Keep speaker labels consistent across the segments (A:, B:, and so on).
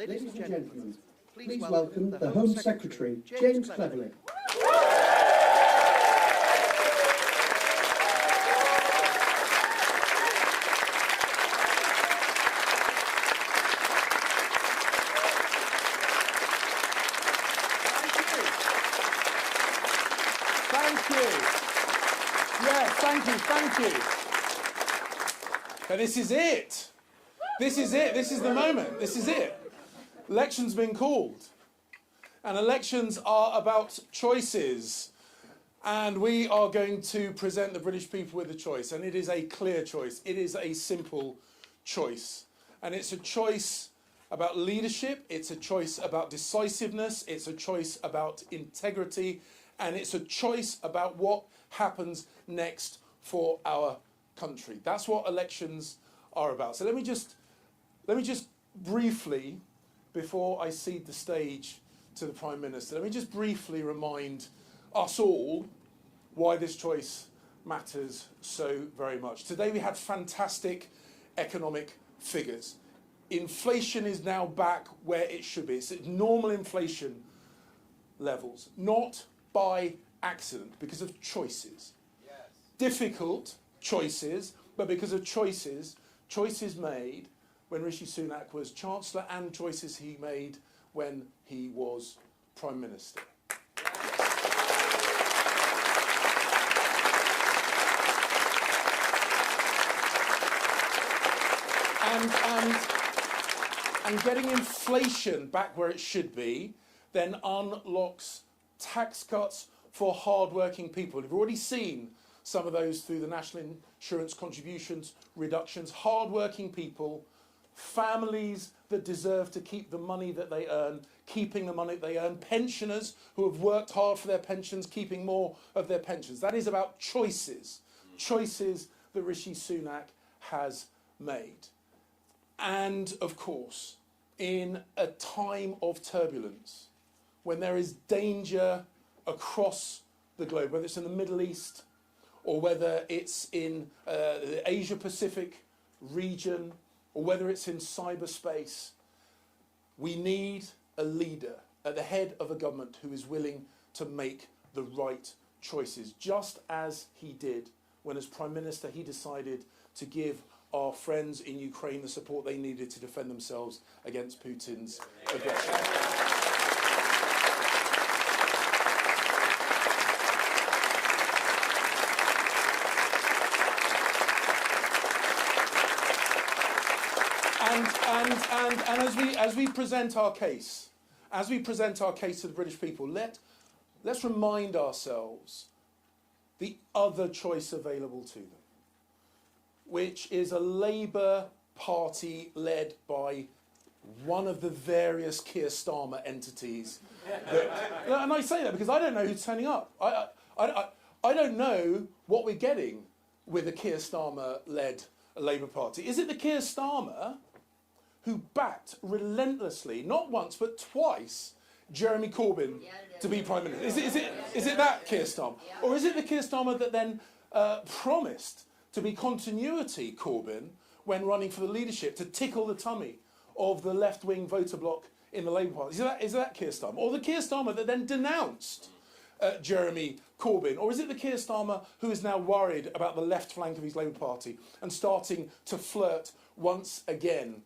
A: Ladies and gentlemen, please welcome the Home Secretary, James Cleverly.
B: Thank you. But this is it. This is it. This is the moment. This is it. Elections been called. And elections are about choices. And we are going to present the British people with a choice. And it is a clear choice. It is a simple choice. And it's a choice about leadership. It's a choice about decisiveness. It's a choice about integrity. And it's a choice about what happens next for our country. That's what elections are about. So let me just briefly, before I cede the stage to the Prime Minister, let me just briefly remind us all why this choice matters so very much. Today we had fantastic economic figures. Inflation is now back where it should be. It's at normal inflation levels, not by accident, because of choices. Yes. Difficult choices, but because of choices made when Rishi Sunak was Chancellor and choices he made when he was Prime Minister. And getting inflation back where it should be then unlocks tax cuts for hard-working people. We've already seen some of those through the national insurance contributions reductions. Hard-working people, families that deserve to keep the money that they earn, keeping the money that they earn, pensioners who have worked hard for their pensions, keeping more of their pensions. That is about choices. Choices that Rishi Sunak has made. And, of course, in a time of turbulence, when there is danger across the globe, whether it's in the Middle East or whether it's in the Asia-Pacific region or whether it's in cyberspace, we need a leader at the head of a government who is willing to make the right choices, just as he did when, as Prime Minister, he decided to give our friends in Ukraine the support they needed to defend themselves against Putin's aggression. And as we present our case, to the British people, let's remind ourselves the other choice available to them, which is a Labour Party led by one of the various Keir Starmer entities. And I say that because I don't know who's turning up. I don't know what we're getting with the Keir Starmer-led Labour Party. Is it the Keir Starmer who backed relentlessly, not once but twice, Jeremy Corbyn to be Prime Minister? Is it that Keir Starmer? Or is it the Keir Starmer that then promised to be continuity Corbyn when running for the leadership to tickle the tummy of the left-wing voter bloc in the Labour Party? Is that Keir Starmer? Or the Keir Starmer that then denounced Jeremy Corbyn? Or is it the Keir Starmer who is now worried about the left flank of his Labour Party and starting to flirt once again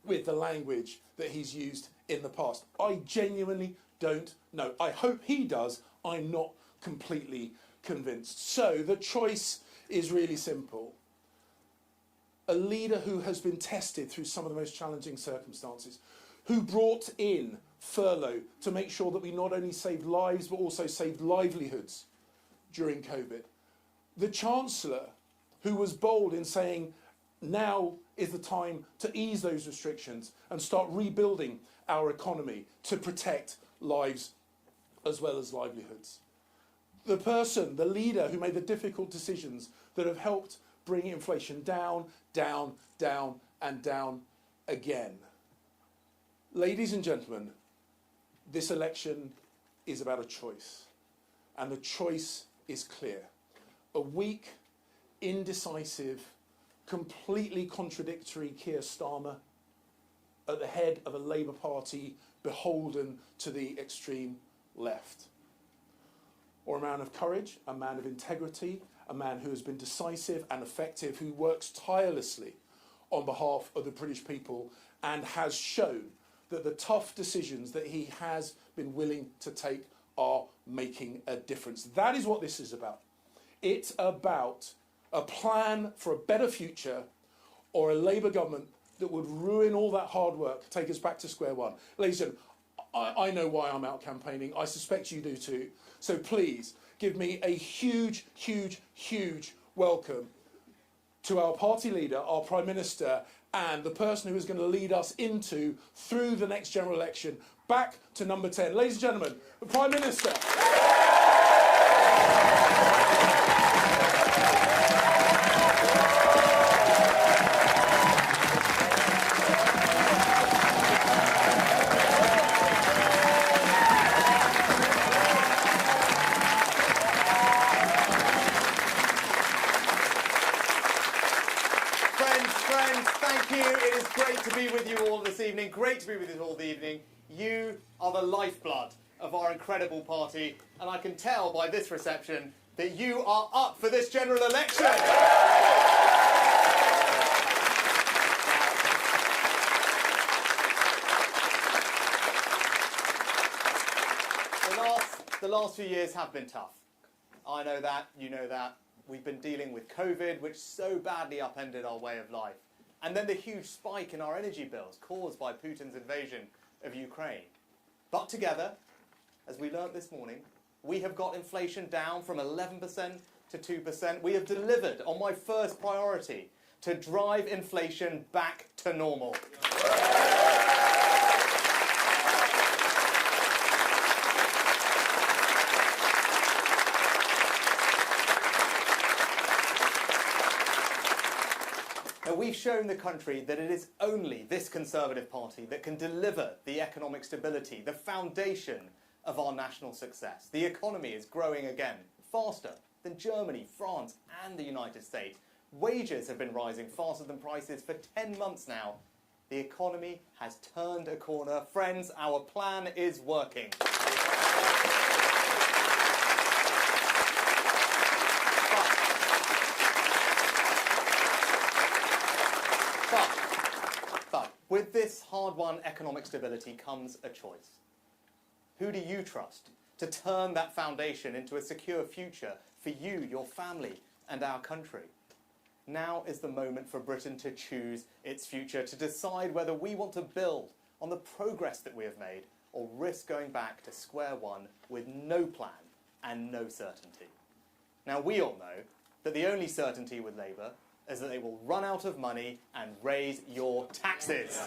B: with the language that he's used in the past? I genuinely don't know. I hope he does. I'm not completely convinced. So the choice is really simple. A leader who has been tested through some of the most challenging circumstances, who brought in furlough to make sure that we not only saved lives but also saved livelihoods during COVID. The Chancellor who was bold in saying now is the time to ease those restrictions and start rebuilding our economy to protect lives as well as livelihoods. The person, the leader who made the difficult decisions that have helped bring inflation down, down, down and down again. Ladies and gentlemen, this election is about a choice, and the choice is clear. A weak, indecisive, completely contradictory Keir Starmer at the head of a Labour Party beholden to the extreme left. Or a man of courage, a man of integrity, a man who has been decisive and effective, who works tirelessly on behalf of the British people and has shown that the tough decisions that he has been willing to take are making a difference. That is what this is about. It's about a plan for a better future, or a Labour government that would ruin all that hard work, take us back to square one. Ladies and gentlemen, I know why I'm out campaigning. I suspect you do too. So please give me a huge, huge, huge welcome to our party leader, our Prime Minister, and the person who is going to lead us through the next general election, back to number 10. Ladies and gentlemen, the Prime Minister.
C: Great to be with you all this evening. Great to be with you all this evening. You are the lifeblood of our incredible party, and I can tell by this reception that you are up for this general election. The last few years have been tough. I know that, you know that. We've been dealing with COVID, which so badly upended our way of life. And then the huge spike in our energy bills caused by Putin's invasion of Ukraine. But together, as we learnt this morning, we have got inflation down from 11% to 2%. We have delivered on my first priority, to drive inflation back to normal. We've shown the country that it is only this Conservative Party that can deliver the economic stability, the foundation of our national success. The economy is growing again, faster than Germany, France and the United States. Wages have been rising faster than prices for 10 months now. The economy has turned a corner. Friends, our plan is working. But with this hard-won economic stability comes a choice. Who do you trust to turn that foundation into a secure future for you, your family, and our country? Now is the moment for Britain to choose its future, to decide whether we want to build on the progress that we have made or risk going back to square one with no plan and no certainty. Now, we all know that the only certainty with Labour is that they will run out of money and raise your taxes.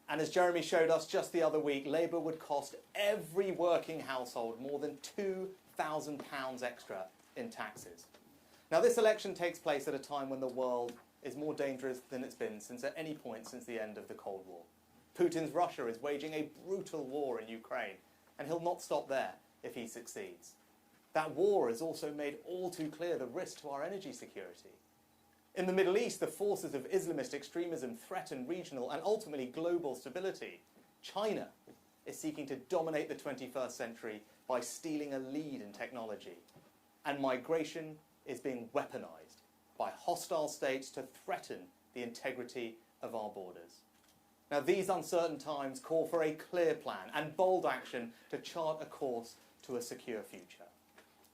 C: And as Jeremy showed us just the other week, Labour would cost every working household more than £2,000 extra in taxes. Now, this election takes place at a time when the world is more dangerous than it's been at any point since the end of the Cold War. Putin's Russia is waging a brutal war in Ukraine, and he'll not stop there if he succeeds. That war has also made all too clear the risk to our energy security. In the Middle East, the forces of Islamist extremism threaten regional and ultimately global stability. China is seeking to dominate the 21st century by stealing a lead in technology. And migration is being weaponized by hostile states to threaten the integrity of our borders. Now, these uncertain times call for a clear plan and bold action to chart a course to a secure future.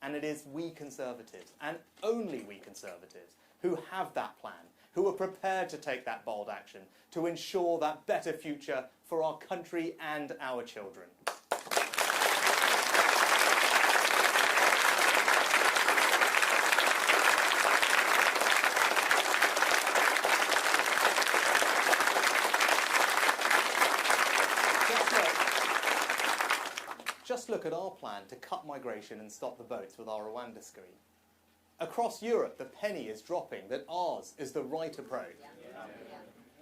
C: And it is we Conservatives, and only we Conservatives, who have that plan, who are prepared to take that bold action to ensure that better future for our country and our children. Just look at our plan to cut migration and stop the boats with our Rwanda screen. Across Europe, the penny is dropping that ours is the right approach.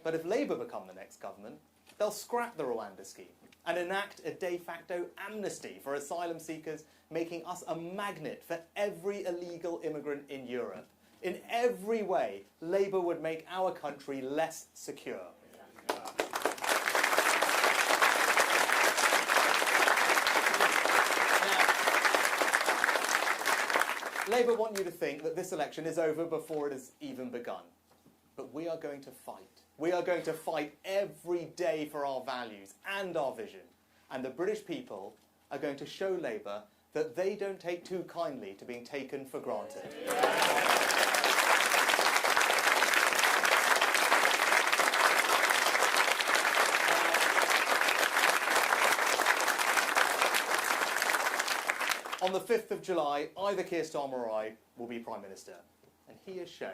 C: But if Labour become the next government, They'll scrap the Rwanda scheme and enact a de facto amnesty for asylum seekers, making us a magnet for every illegal immigrant in Europe. In every way, Labour would make our country less secure. Labour want you to think that this election is over before it has even begun. But we are going to fight. We are going to fight every day for our values and our vision. And the British people are going to show Labour that they don't take too kindly to being taken for granted. On the 5th of July, either Keir Starmer or I will be Prime Minister. And he has shown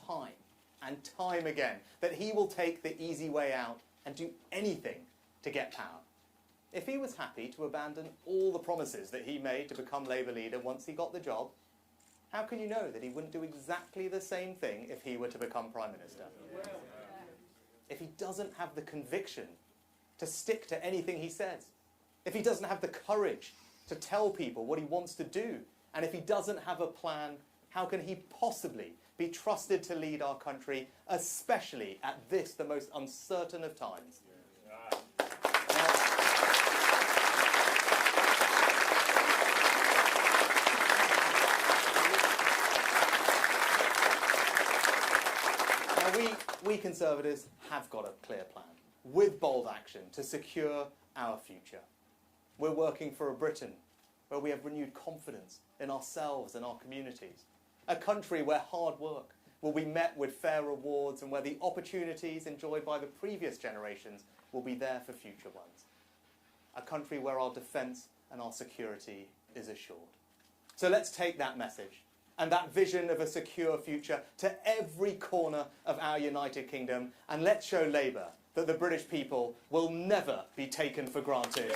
C: time and time again that he will take the easy way out and do anything to get power. If he was happy to abandon all the promises that he made to become Labour leader once he got the job, how can you know that he wouldn't do exactly the same thing if he were to become Prime Minister? If he doesn't have the conviction to stick to anything he says, if he doesn't have the courage to tell people what he wants to do, and if he doesn't have a plan, how can he possibly be trusted to lead our country, especially at this, the most uncertain of times? Now, we Conservatives have got a clear plan, with bold action, to secure our future. We're working for a Britain where we have renewed confidence in ourselves and our communities. A country where hard work will be met with fair rewards and where the opportunities enjoyed by the previous generations will be there for future ones. A country where our defence and our security is assured. So let's take that message and that vision of a secure future to every corner of our United Kingdom, and let's show Labour that the British people will never be taken for granted.